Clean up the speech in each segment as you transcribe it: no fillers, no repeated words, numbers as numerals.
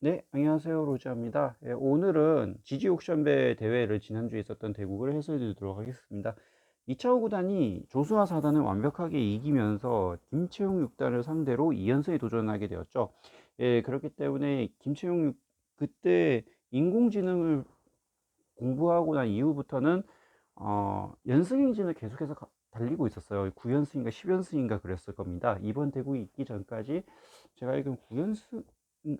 네, 안녕하세요. 로지아입니다. 예, 오늘은 지지 옥션배 대회를 지난주에 있었던 대국을 해설드리도록 하겠습니다. 이차호 구단이 조수아 사단을 완벽하게 이기면서 김채용 6단을 상대로 2연승에 도전하게 되었죠. 예, 그렇기 때문에 그때 인공지능을 공부하고 난 이후부터는 연승 행진을 계속해서 달리고 있었어요. 9연승인가 10연승인가 그랬을 겁니다. 이번 대국이 있기 전까지 제가 알기로는 9연승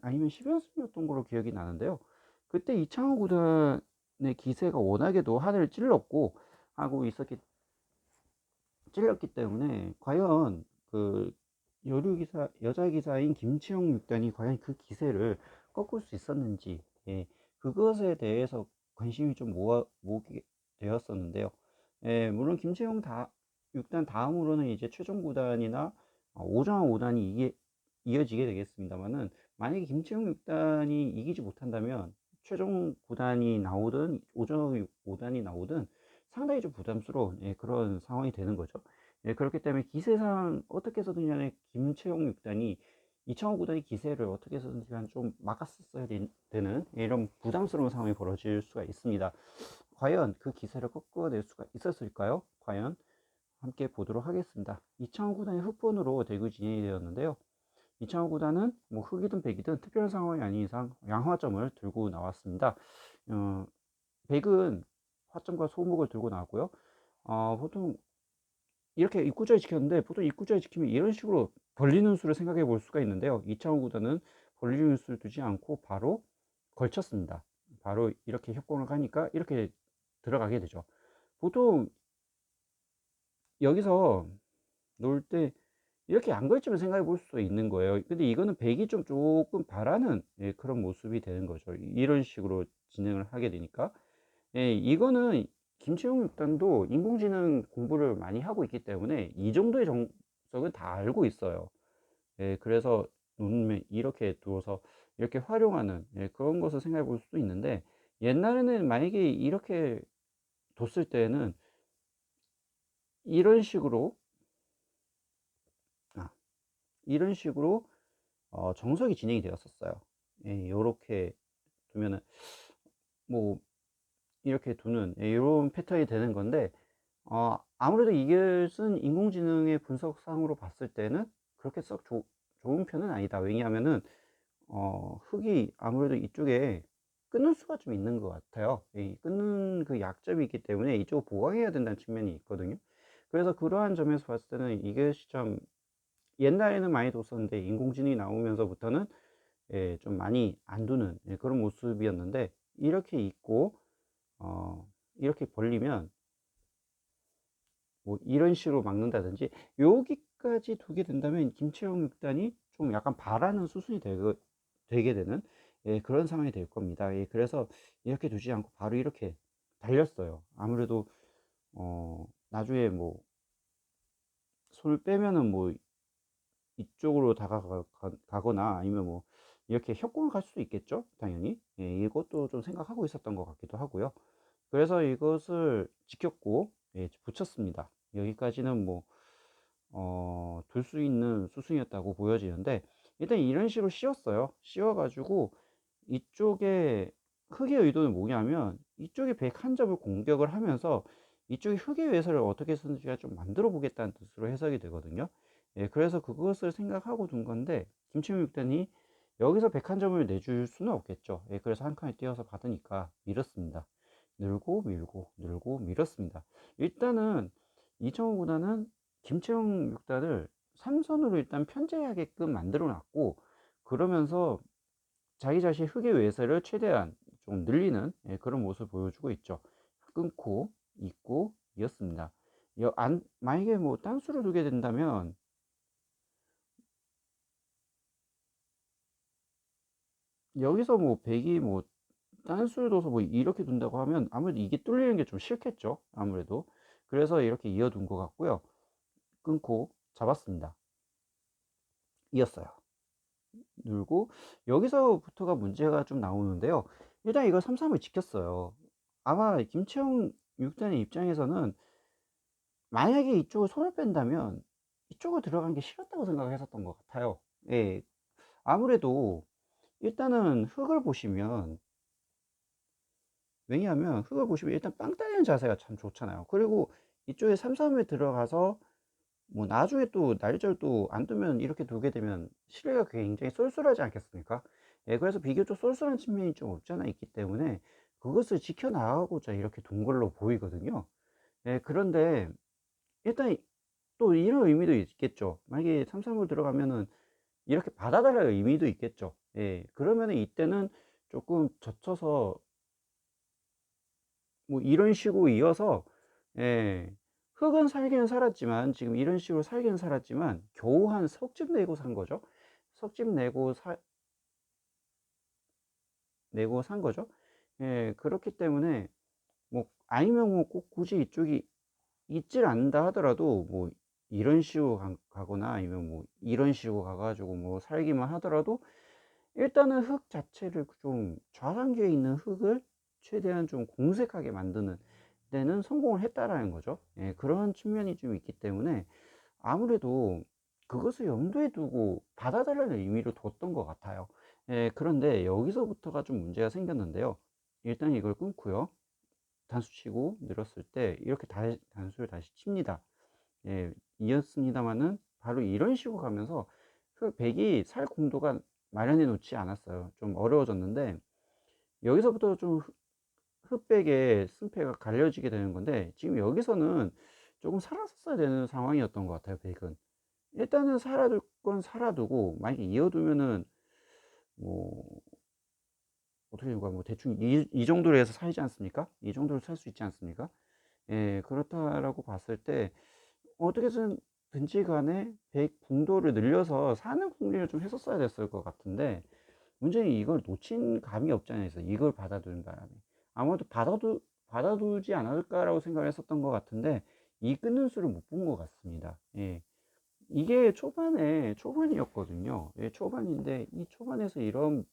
아니면 10연승이었던 걸로 기억이 나는데요. 그때 이창호 구단의 기세가 워낙에도 하늘을 찔렀기 때문에 과연 그 여자 기사인 김치용 6단이 과연 그 기세를 꺾을 수 있었는지, 예, 그것에 대해서 관심이 좀 모으게 되었었는데요. 예, 물론 6단 다음으로는 이제 최종 구단이나 오정환 5단이 이어지게 되겠습니다만은, 만약에 김치용 6단이 이기지 못한다면 최종 구단이 나오든 오정환 5단이 나오든 상당히 좀 부담스러운, 예, 그런 상황이 되는 거죠. 예, 그렇기 때문에 기세상 어떻게 해서든 간에 김채용 6단이 이창호 구단의 기세를 어떻게 해서든 간에 좀 막았었어야 되는, 예, 이런 부담스러운 상황이 벌어질 수가 있습니다. 과연 그 기세를 꺾어낼 수가 있었을까요? 과연 함께 보도록 하겠습니다. 이창호 구단의 흑본으로 대구 진행이 되었는데요. 이창호 구단은 뭐 흑이든 백이든 특별한 상황이 아닌 이상 양화점을 들고 나왔습니다. 어, 백은 화점과 소목을 들고 나왔고요. 보통 이렇게 입구자에 지켰는데, 보통 입구자에 지키면 이런 식으로 벌리는 수를 생각해 볼 수가 있는데요. 이창호 구단은 벌리는 수를 두지 않고 바로 걸쳤습니다. 바로 이렇게 협공을 가니까 이렇게 들어가게 되죠. 보통 여기서 놓을 때 이렇게 안 걸치면 생각해 볼 수도 있는 거예요. 근데 이거는 백이 좀 조금 바라는, 예, 그런 모습이 되는 거죠. 이런 식으로 진행을 하게 되니까. 예, 이거는 김채용 육단도 인공지능 공부를 많이 하고 있기 때문에 이 정도의 정석은 다 알고 있어요. 예, 그래서 눈에 이렇게 두어서 이렇게 활용하는, 예, 그런 것을 생각해 볼 수도 있는데, 옛날에는 만약에 이렇게 뒀을 때는 이런 식으로, 아, 이런 식으로 정석이 진행이 되었었어요. 예, 요렇게 두면은 뭐 이렇게 두는, 예, 이런 패턴이 되는 건데, 아무래도 이것은 인공지능의 분석상으로 봤을 때는 그렇게 좋은 편은 아니다. 왜냐하면은, 흙이 아무래도 이쪽에 끊을 수가 좀 있는 것 같아요. 이 끊는 그 약점이 있기 때문에 이쪽을 보강해야 된다는 측면이 있거든요. 그래서 그러한 점에서 봤을 때는 이것이 참, 옛날에는 많이 뒀었는데 인공지능이 나오면서부터는, 예, 좀 많이 안 두는, 예, 그런 모습이었는데, 이렇게 있고, 이렇게 벌리면 뭐 이런 식으로 막는다든지, 여기까지 두게 된다면 김채영 육단이 좀 약간 바라는 수순이 되게 되는, 예, 그런 상황이 될 겁니다. 예, 그래서 이렇게 두지 않고 바로 이렇게 달렸어요. 아무래도 나중에 뭐 손을 빼면은 뭐 이쪽으로 다가가거나 아니면 뭐 이렇게 협공을 갈 수도 있겠죠, 당연히. 예, 이것도 좀 생각하고 있었던 것 같기도 하고요. 그래서 이것을 지켰고, 예, 붙였습니다. 여기까지는 뭐 둘 수 있는 수순이었다고 보여지는데, 일단 이런 식으로 씌웠어요. 씌워가지고 이쪽에 흙의 의도는 뭐냐면, 이쪽에 101점을 공격을 하면서 이쪽에 흙의 외설을 어떻게 쓰는지가 좀 만들어 보겠다는 뜻으로 해석이 되거든요. 예, 그래서 그것을 생각하고 둔 건데, 김치무 육단이 여기서 101점을 내줄 수는 없겠죠. 예, 그래서 한 칸에 띄어서 받으니까 밀었습니다. 늘고 밀고 늘고 밀었습니다. 일단은 이청호보다는 김채영 육단을 삼선으로 일단 편제하게끔 만들어 놨고, 그러면서 자기 자신의 흑의 외세를 최대한 좀 늘리는, 예, 그런 모습을 보여주고 있죠. 끊고 있고 이었습니다. 만약에 뭐 단수를 두게 된다면, 여기서 뭐 백이 뭐 단수를 둬서 뭐 이렇게 둔다고 하면 아무래도 이게 뚫리는 게 좀 싫겠죠, 아무래도. 그래서 이렇게 이어둔 것 같고요. 끊고 잡았습니다. 이었어요. 늘고, 여기서부터가 문제가 좀 나오는데요. 일단 이거 3-3을 지켰어요. 아마 김채영 6단의 입장에서는 만약에 이쪽을 손을 뺀다면 이쪽으로 들어간 게 싫었다고 생각을 했었던 것 같아요. 예, 아무래도 일단은 흙을 보시면, 왜냐하면 흙을 보시면 일단 빵 따리는 자세가 참 좋잖아요. 그리고 이쪽에 삼삼에 들어가서 뭐 나중에 또 날짜를 안 두면 이렇게 두게 되면 실내가 굉장히 쏠쏠하지 않겠습니까? 예, 그래서 비교적 쏠쏠한 측면이 좀 없지 않아 있기 때문에 그것을 지켜나가고자 이렇게 둔 걸로 보이거든요. 예, 그런데 일단 또 이런 의미도 있겠죠. 만약에 삼삼으로 들어가면은 이렇게 받아달라는 의미도 있겠죠. 예, 그러면은 이때는 조금 젖혀서 뭐 이런 식으로 이어서, 예, 흙은 살기는 살았지만 지금 이런 식으로 살기는 살았지만 겨우 한 석집 내고 산 거죠. 석집 내고 산 거죠. 예, 그렇기 때문에 뭐 아니면 뭐 꼭 굳이 이쪽이 있질 않는다 하더라도 뭐 이런 식으로 가거나 아니면 뭐 이런 식으로 가가지고 뭐 살기만 하더라도 일단은 흙 자체를 좀 좌상기에 있는 흙을 최대한 좀 공색하게 만드는 데는 성공을 했다라는 거죠. 예, 그런 측면이 좀 있기 때문에 아무래도 그것을 염두에 두고 받아달라는 의미로 뒀던 것 같아요. 예, 그런데 여기서부터가 좀 문제가 생겼는데요. 일단 이걸 끊고요. 단수 치고 늘었을 때 이렇게 단수를 다시 칩니다. 예, 이었습니다만은 바로 이런 식으로 가면서 그 백이 살 공도가 마련해 놓지 않았어요. 좀 어려워졌는데 여기서부터 좀 흑백의 승패가 갈려지게 되는 건데 지금 여기서는 조금 살았었어야 되는 상황이었던 것 같아요. 백은 일단은 살아둘 건 살아두고 만약에 이어두면은 뭐 어떻게 된 거야, 뭐 대충 이 정도로 해서 살지 않습니까? 이 정도로 살 수 있지 않습니까? 예, 그렇다라고 봤을 때 어떻게든 든지 간에 100 붕도를 늘려서 사는 궁리를 좀 했었어야 됐을 것 같은데 문제는 이걸 놓친 감이 없잖아요. 그래서 이걸 받아두는 바람에 아마도 받아두지 않을까라고 생각을 했었던 것 같은데 이 끊는 수를 못 본 것 같습니다. 예. 이게 초반이었거든요. 예, 초반인데 이 초반에서 이런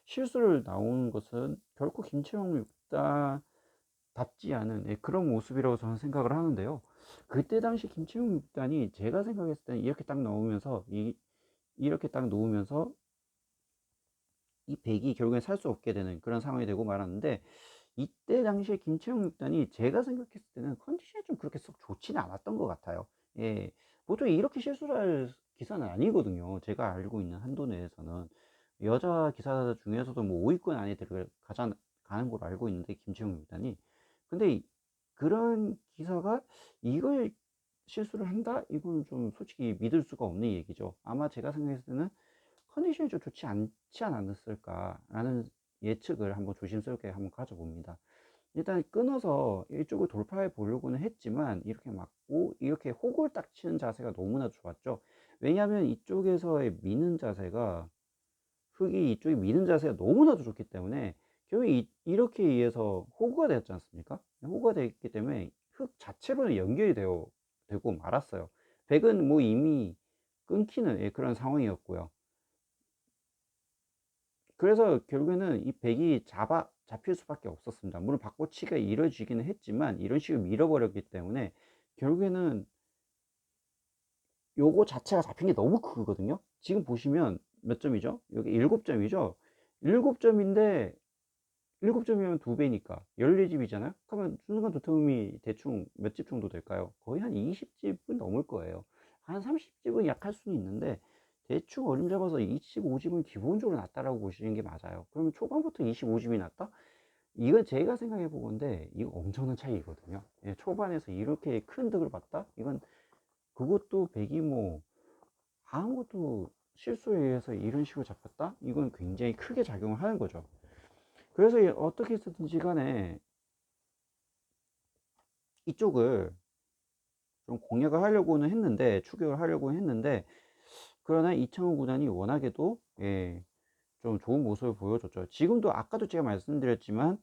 실수를 나오는 것은 결코 김치형 육단답지 않은, 예, 그런 모습이라고 저는 생각을 하는데요. 그때 당시 김치형 육단이 제가 생각했을 때는 이렇게 딱 넣으면서 이렇게 딱 놓으면서 이 백이 결국엔 살 수 없게 되는 그런 상황이 되고 말았는데 이때 당시에 김채영 육단이 제가 생각했을 때는 컨디션이 좀 그렇게 썩 좋지는 않았던 것 같아요. 예, 보통 이렇게 실수를 할 기사는 아니거든요. 제가 알고 있는 한도 내에서는 여자 기사 중에서도 뭐 5위권 안에 가는 걸로 알고 있는데 김채영 육단이 근데 그런 기사가 이걸 실수를 한다? 이건 좀 솔직히 믿을 수가 없는 얘기죠. 아마 제가 생각했을 때는 컨디션이 좀 좋지 않지 않았을까라는 예측을 한번 조심스럽게 한번 가져봅니다. 일단 끊어서 이쪽을 돌파해 보려고는 했지만 이렇게 맞고 이렇게 호구를 딱 치는 자세가 너무나 좋았죠. 왜냐하면 이쪽에서의 미는 자세가 흙이 이쪽에 미는 자세가 너무나도 좋기 때문에 결국 이렇게 의해서 호구가 되었지 않습니까? 호구가 되었기 때문에 흙 자체로는 연결이 되고 말았어요. 백은 뭐 이미 끊기는, 예, 그런 상황이었고요. 그래서 결국에는 이 백이 잡힐 수밖에 없었습니다. 물론 바꿔치기가 이루어지기는 했지만 이런 식으로 밀어버렸기 때문에 결국에는 요거 자체가 잡힌 게 너무 크거든요. 지금 보시면 몇 점이죠? 여기 7점이죠. 7점인데 7점이면 2배니까 14집이잖아요. 그러면 순간 도텀이 대충 몇 집 정도 될까요? 거의 한 20집은 넘을 거예요. 한 30집은 약할 수는 있는데 대충 어림 잡아서 25집은 기본적으로 낮다라고 보시는 게 맞아요. 그러면 초반부터 25집이 낮다? 이건 제가 생각해 보건데 이거 엄청난 차이거든요. 예, 초반에서 이렇게 큰 득을 봤다? 이건 그것도 백이 뭐 아무것도 실수에 의해서 이런 식으로 잡혔다? 이건 굉장히 크게 작용을 하는 거죠. 그래서 어떻게 해서든지 간에 이쪽을 좀 공략을 하려고는 했는데 추격을 하려고 했는데 그러나 이창호 구단이 워낙에도, 예, 좀 좋은 모습을 보여줬죠. 지금도 아까도 제가 말씀드렸지만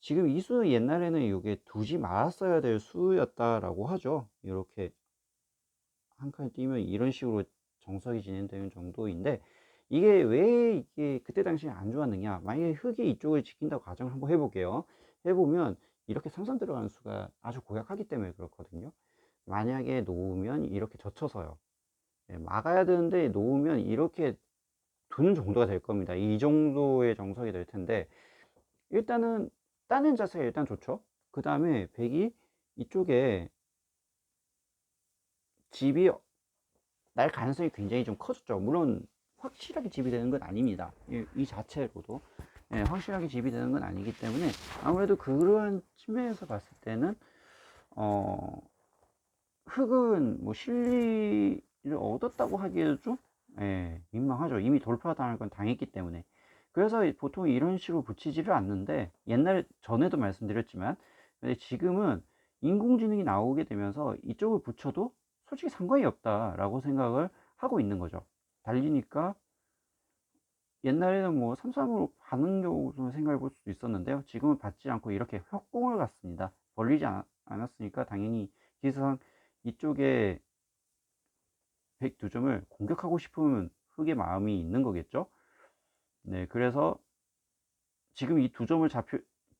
지금 이 수는 옛날에는 이게 두지 말았어야 될 수였다라고 하죠. 이렇게 한 칸 뛰면 이런 식으로 정석이 진행되는 정도인데 이게 왜 이게 그때 당시에 안 좋았느냐, 만약에 흙이 이쪽을 지킨다고 가정을 한번 해볼게요. 해보면 이렇게 삼삼 들어가는 수가 아주 고약하기 때문에 그렇거든요. 만약에 놓으면 이렇게 젖혀서요, 예, 막아야 되는데 놓으면 이렇게 두는 정도가 될 겁니다. 이 정도의 정석이 될 텐데, 일단은 따는 자세가 일단 좋죠. 그 다음에 백이 이쪽에 집이 날 가능성이 굉장히 좀 커졌죠. 물론 확실하게 집이 되는 건 아닙니다. 이 자체로도 확실하게 집이 되는 건 아니기 때문에, 아무래도 그러한 측면에서 봤을 때는 어, 흙은 뭐 실리를 얻었다고 하기에도 좀 민망하죠. 이미 돌파당할 건 당했기 때문에. 그래서 보통 이런 식으로 붙이지를 않는데, 옛날 전에도 말씀드렸지만, 근데 지금은 인공지능이 나오게 되면서 이쪽을 붙여도 솔직히 상관이 없다라고 생각을 하고 있는 거죠. 달리니까 옛날에는 뭐 삼삼으로 받는 경우도 생각해 볼 수도 있었는데요. 지금은 받지 않고 이렇게 협공을 갔습니다. 벌리지 않았으니까 당연히 기술상 이쪽에 102점을 공격하고 싶은 흑의 마음이 있는 거겠죠. 네, 그래서 지금 이 두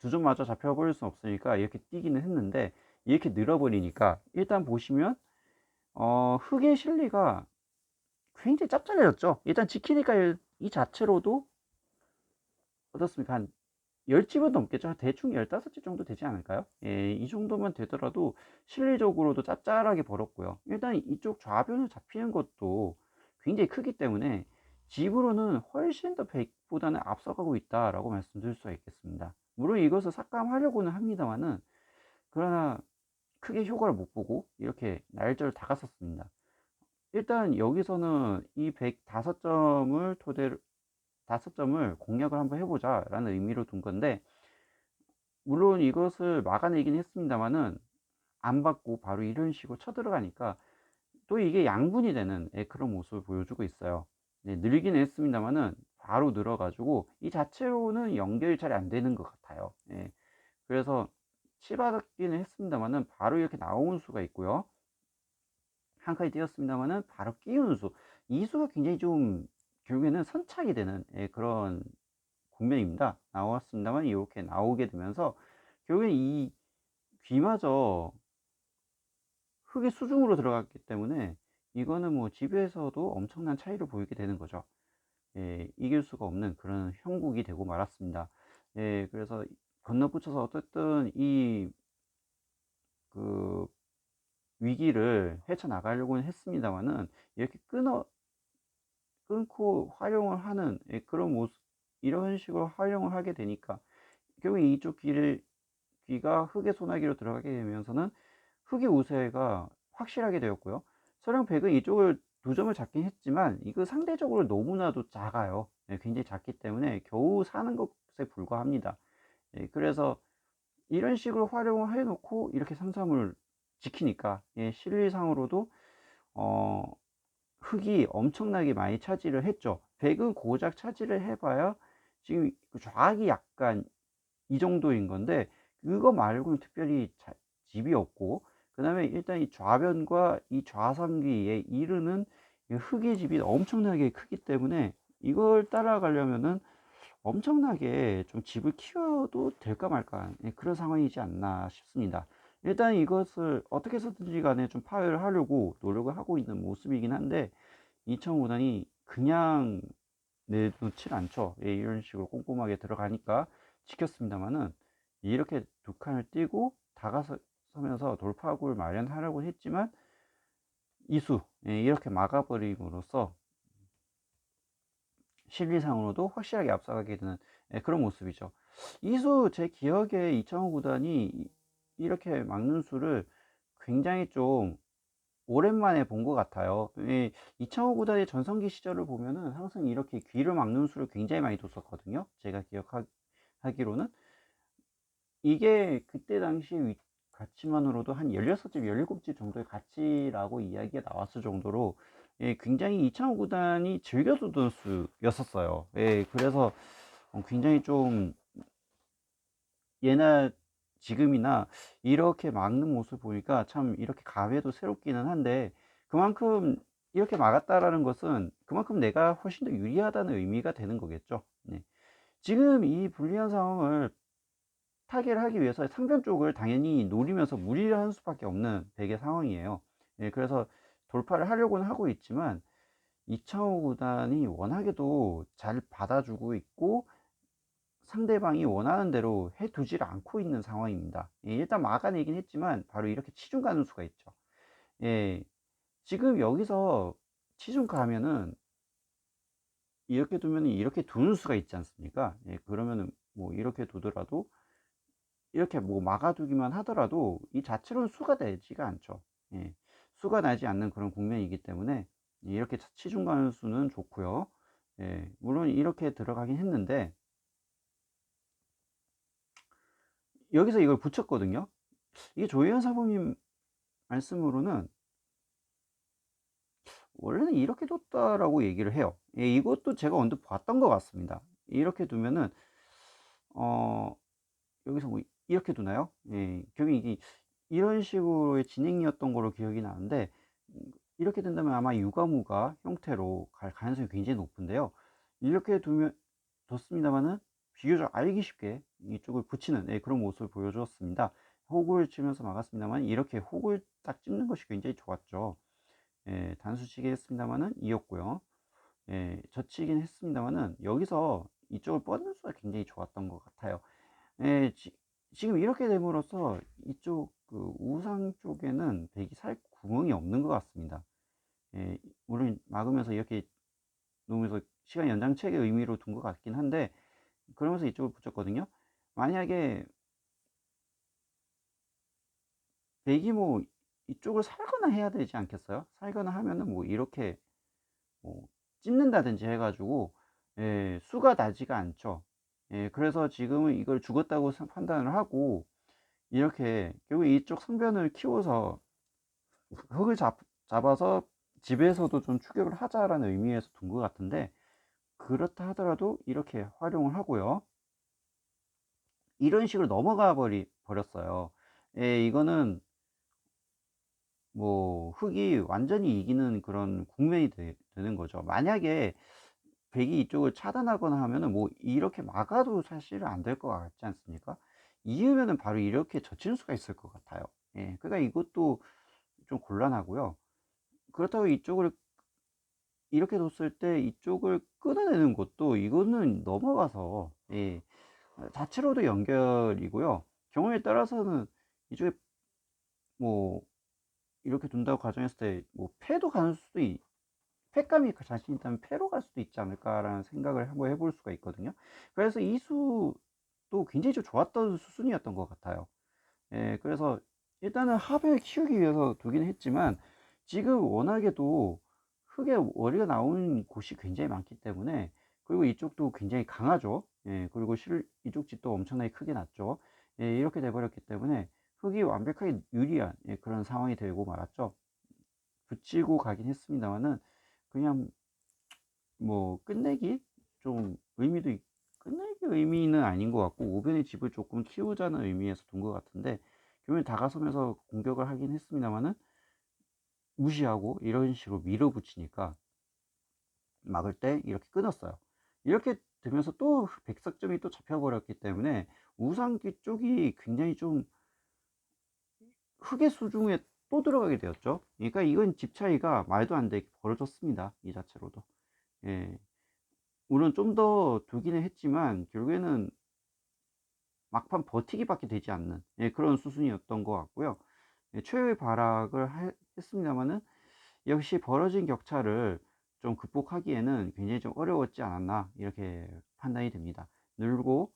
점마저 잡혀버릴 수는 없으니까 이렇게 뛰기는 했는데, 이렇게 늘어버리니까 일단 보시면 흑의 실리가 굉장히 짭짤해졌죠. 일단 지키니까 이 자체로도 어떻습니까? 한 10집은 넘겠죠. 대충 15집 정도 되지 않을까요? 예, 이 정도면 되더라도 실리적으로도 짭짤하게 벌었고요. 일단 이쪽 좌변을 잡히는 것도 굉장히 크기 때문에 집으로는 훨씬 더 100보다는 앞서가고 있다라고 말씀드릴 수가 있겠습니다. 물론 이것을 삭감하려고는 합니다만은, 그러나 크게 효과를 못 보고 이렇게 날짜를 다 갔었습니다. 일단 여기서는 이 105점을 토대로 5점을 공략을 한번 해보자 라는 의미로 둔 건데, 물론 이것을 막아내긴 했습니다만은 안 받고 바로 이런 식으로 쳐들어가니까 또 이게 양분이 되는 그런 모습을 보여주고 있어요. 네, 늘긴 했습니다만은 바로 늘어가지고 이 자체로는 연결이 잘 안 되는 것 같아요. 예, 그래서 치받기는 했습니다만은 바로 이렇게 나오는 수가 있고요. 한 칸이 띄었습니다만은 바로 끼우는 수, 이 수가 굉장히 좀 결국에는 선착이 되는 그런 국면입니다. 나왔습니다만 이렇게 나오게 되면서 결국엔 이 귀마저 흙의 수중으로 들어갔기 때문에 이거는 뭐 집에서도 엄청난 차이를 보이게 되는 거죠. 예, 이길 수가 없는 그런 형국이 되고 말았습니다. 예, 그래서 건너붙여서 어쨌든 이 그 위기를 헤쳐나가려고는 했습니다만은 이렇게 끊고 활용을 하는 그런 모습, 이런 식으로 활용을 하게 되니까 결국 이쪽 귀가 흙의 소나기로 들어가게 되면서는 흙의 우세가 확실하게 되었고요. 서령 100은 이쪽을 2점을 잡긴 했지만 이거 상대적으로 너무나도 작아요. 굉장히 작기 때문에 겨우 사는 것에 불과합니다. 그래서 이런 식으로 활용을 해놓고 이렇게 삼삼을 지키니까 실리상으로도 어, 흙이 엄청나게 많이 차지를 했죠. 100은 고작 차지를 해봐야 지금 좌악이 약간 이 정도인 건데, 그거 말고는 특별히 집이 없고, 그 다음에 일단 이 좌변과 이 좌상귀에 이르는 흙의 집이 엄청나게 크기 때문에 이걸 따라가려면은 엄청나게 좀 집을 키워도 될까 말까 그런 상황이지 않나 싶습니다. 일단 이것을 어떻게 해서든지 간에 좀 파괴를 하려고 노력을 하고 있는 모습이긴 한데, 2005단이 그냥 내놓질 않죠. 이런 식으로 꼼꼼하게 들어가니까 지켰습니다만은, 이렇게 두 칸을 띄고 다가서면서 돌파구를 마련하려고 했지만 이수 이렇게 막아버림으로써 실리상으로도 확실하게 앞서가게 되는 그런 모습이죠. 이수 제 기억에 이창호 구단이 이렇게 막는 수를 굉장히 좀 오랜만에 본 것 같아요. 이창호 구단의 전성기 시절을 보면은 항상 이렇게 귀를 막는 수를 굉장히 많이 뒀었거든요. 제가 기억하기로는 이게 그때 당시 가치만으로도 한 16집, 17집 정도의 가치라고 이야기가 나왔을 정도로 굉장히 이창호 구단이 즐겨두던 수였었어요. 그래서 굉장히 좀 예나 지금이나 이렇게 막는 모습 보니까 참 이렇게 감회도 새롭기는 한데, 그만큼 이렇게 막았다라는 것은 그만큼 내가 훨씬 더 유리하다는 의미가 되는 거겠죠. 네. 지금 이 불리한 상황을 타개를 하기 위해서 상변 쪽을 당연히 노리면서 무리를 하는 수밖에 없는 백의 상황이에요. 그래서 돌파를 하려고는 하고 있지만 이창호 구단이 워낙에도 잘 받아주고 있고 상대방이 원하는 대로 해 두지를 않고 있는 상황입니다. 예, 일단 막아내긴 했지만 바로 이렇게 치중 가는 수가 있죠. 예, 지금 여기서 치중 가면은 이렇게 두면 이렇게 두는 수가 있지 않습니까? 예, 그러면은 뭐 이렇게 두더라도 이렇게 뭐 막아두기만 하더라도 이 자체로는 수가 되지가 않죠. 예, 수가 나지 않는 그런 국면이기 때문에 이렇게 치중 가는 수는 좋고요. 예, 물론 이렇게 들어가긴 했는데 여기서 이걸 붙였거든요. 이게 조희연 사모님 말씀으로는 원래는 이렇게 뒀다라고 얘기를 해요. 예, 이것도 제가 언뜻 봤던 것 같습니다. 이렇게 두면은 어 여기서 뭐 이렇게 두나요? 예, 결국 이게 이런 식으로의 진행이었던 걸로 기억이 나는데 이렇게 된다면 아마 유가무가 형태로 갈 가능성이 굉장히 높은데요. 이렇게 두면 뒀습니다마는 비교적 알기 쉽게 이쪽을 붙이는, 예, 그런 모습을 보여주었습니다. 호구를 치면서 막았습니다만 이렇게 호구를 딱 찝는 것이 굉장히 좋았죠. 예, 단수치기 했습니다마는 이었고요. 예, 젖히긴 했습니다마는 여기서 이쪽을 뻗는 수가 굉장히 좋았던 것 같아요. 예, 지금 이렇게 됨으로써 이쪽 그 우상 쪽에는 백이 살 구멍이 없는 것 같습니다. 예, 물론 막으면서 이렇게 놓으면서 시간 연장책의 의미로 둔 것 같긴 한데 그러면서 이쪽을 붙였거든요. 만약에 백이 뭐 이쪽을 살거나 해야 되지 않겠어요? 살거나 하면은 뭐 이렇게 뭐 찝는다든지 해가지고, 예, 수가 나지가 않죠. 예, 그래서 지금은 이걸 죽었다고 판단을 하고 이렇게 결국 이쪽 성변을 키워서 흙을 잡아서 집에서도 좀 추격을 하자라는 의미에서 둔 것 같은데 그렇다 하더라도 이렇게 활용을 하고요. 이런 식으로 넘어가 버렸어요. 예, 이거는 뭐 흙이 완전히 이기는 그런 국면이 되는 거죠. 만약에 백이 이쪽을 차단하거나 하면은 뭐 이렇게 막아도 사실은 안 될 것 같지 않습니까? 이으면은 바로 이렇게 젖힐 수가 있을 것 같아요. 예, 그러니까 이것도 좀 곤란하고요. 그렇다고 이쪽을 이렇게 뒀을 때 이쪽을 끊어내는 것도 이거는 넘어가서, 예, 자체로도 연결이고요. 경우에 따라서는 이쪽에 뭐 이렇게 둔다고 가정했을 때 뭐 패도 가는 수도 패감이 자신 있다면 패로 갈 수도 있지 않을까라는 생각을 한번 해볼 수가 있거든요. 그래서 이 수도 굉장히 좀 좋았던 수순이었던 것 같아요. 예, 그래서 일단은 합을 키우기 위해서 두긴 했지만 지금 워낙에도 흙의 월이가 나오는 곳이 굉장히 많기 때문에 그리고 이쪽도 굉장히 강하죠. 예, 그리고 이쪽 집도 엄청나게 크게 났죠. 예, 이렇게 돼버렸기 때문에 흙이 완벽하게 유리한, 예, 그런 상황이 되고 말았죠. 붙이고 가긴 했습니다만은 그냥 뭐 끝내기 좀 끝내기 의미는 아닌 것 같고 우변의 집을 조금 키우자는 의미에서 둔 것 같은데 결국엔 다가서면서 공격을 하긴 했습니다만은 무시하고 이런 식으로 밀어붙이니까 막을 때 이렇게 끊었어요. 이렇게 되면서 또 백석점이 또 잡혀버렸기 때문에 우상기 쪽이 굉장히 좀 흙의 수중에 또 들어가게 되었죠. 그러니까 이건 집 차이가 말도 안 되게 벌어졌습니다. 이 자체로도. 예. 물론 좀 더 두기는 했지만 결국에는 막판 버티기밖에 되지 않는, 예, 그런 수순이었던 것 같고요. 예, 최후의 발악을 했습니다만은 역시 벌어진 격차를 좀 극복하기에는 굉장히 좀 어려웠지 않았나 이렇게 판단이 됩니다. 늘고,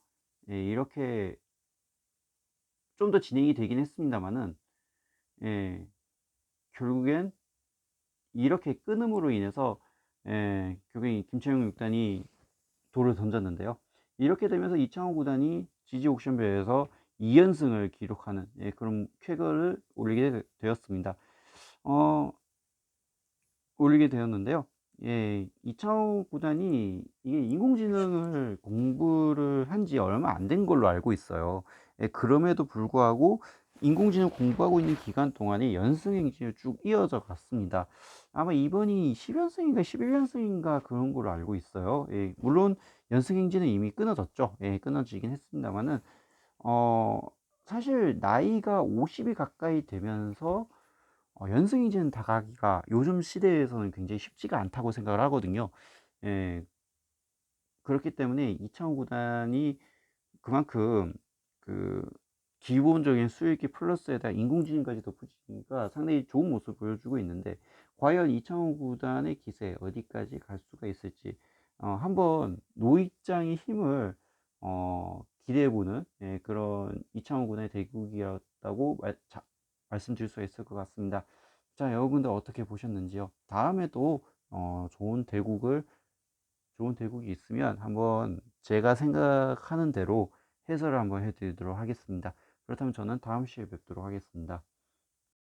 예, 이렇게 좀 더 진행이 되긴 했습니다만은, 예, 결국엔 이렇게 끊음으로 인해서, 예, 결국엔 김채용 6단이 돌을 던졌는데요. 이렇게 되면서 이창호 구단이 GG 옥션배에서 2연승을 기록하는, 예, 그런 쾌거를 되었습니다. 어, 올리게 되었는데요. 예, 이창호 구단이 이게 인공지능을 공부를 한 지 얼마 안 된 걸로 알고 있어요. 예, 그럼에도 불구하고 인공지능 공부하고 있는 기간 동안에 연승 행진을 쭉 이어져 갔습니다. 아마 이번이 10연승인가 11연승인가 그런 걸로 알고 있어요. 예, 물론 연승 행진은 이미 끊어졌죠. 예, 끊어지긴 했습니다만은 어, 사실 나이가 50이 가까이 되면서 연승이제는 다가기가 요즘 시대에서는 굉장히 쉽지가 않다고 생각을 하거든요. 예. 그렇기 때문에 이창호 구단이 그만큼 그 기본적인 수익이 플러스에다 인공지능까지 덧붙이니까 상당히 좋은 모습을 보여주고 있는데, 과연 이창호 구단의 기세 어디까지 갈 수가 있을지 한번 노익장의 힘을 기대해 보는, 예, 그런 이창호 군의 대국이었다고 말씀드릴 수가 있을 것 같습니다. 자, 여러분들 어떻게 보셨는지요? 다음에도 좋은 대국이 있으면 한번 제가 생각하는 대로 해설을 한번 해 드리도록 하겠습니다. 그렇다면 저는 다음 시간에 뵙도록 하겠습니다.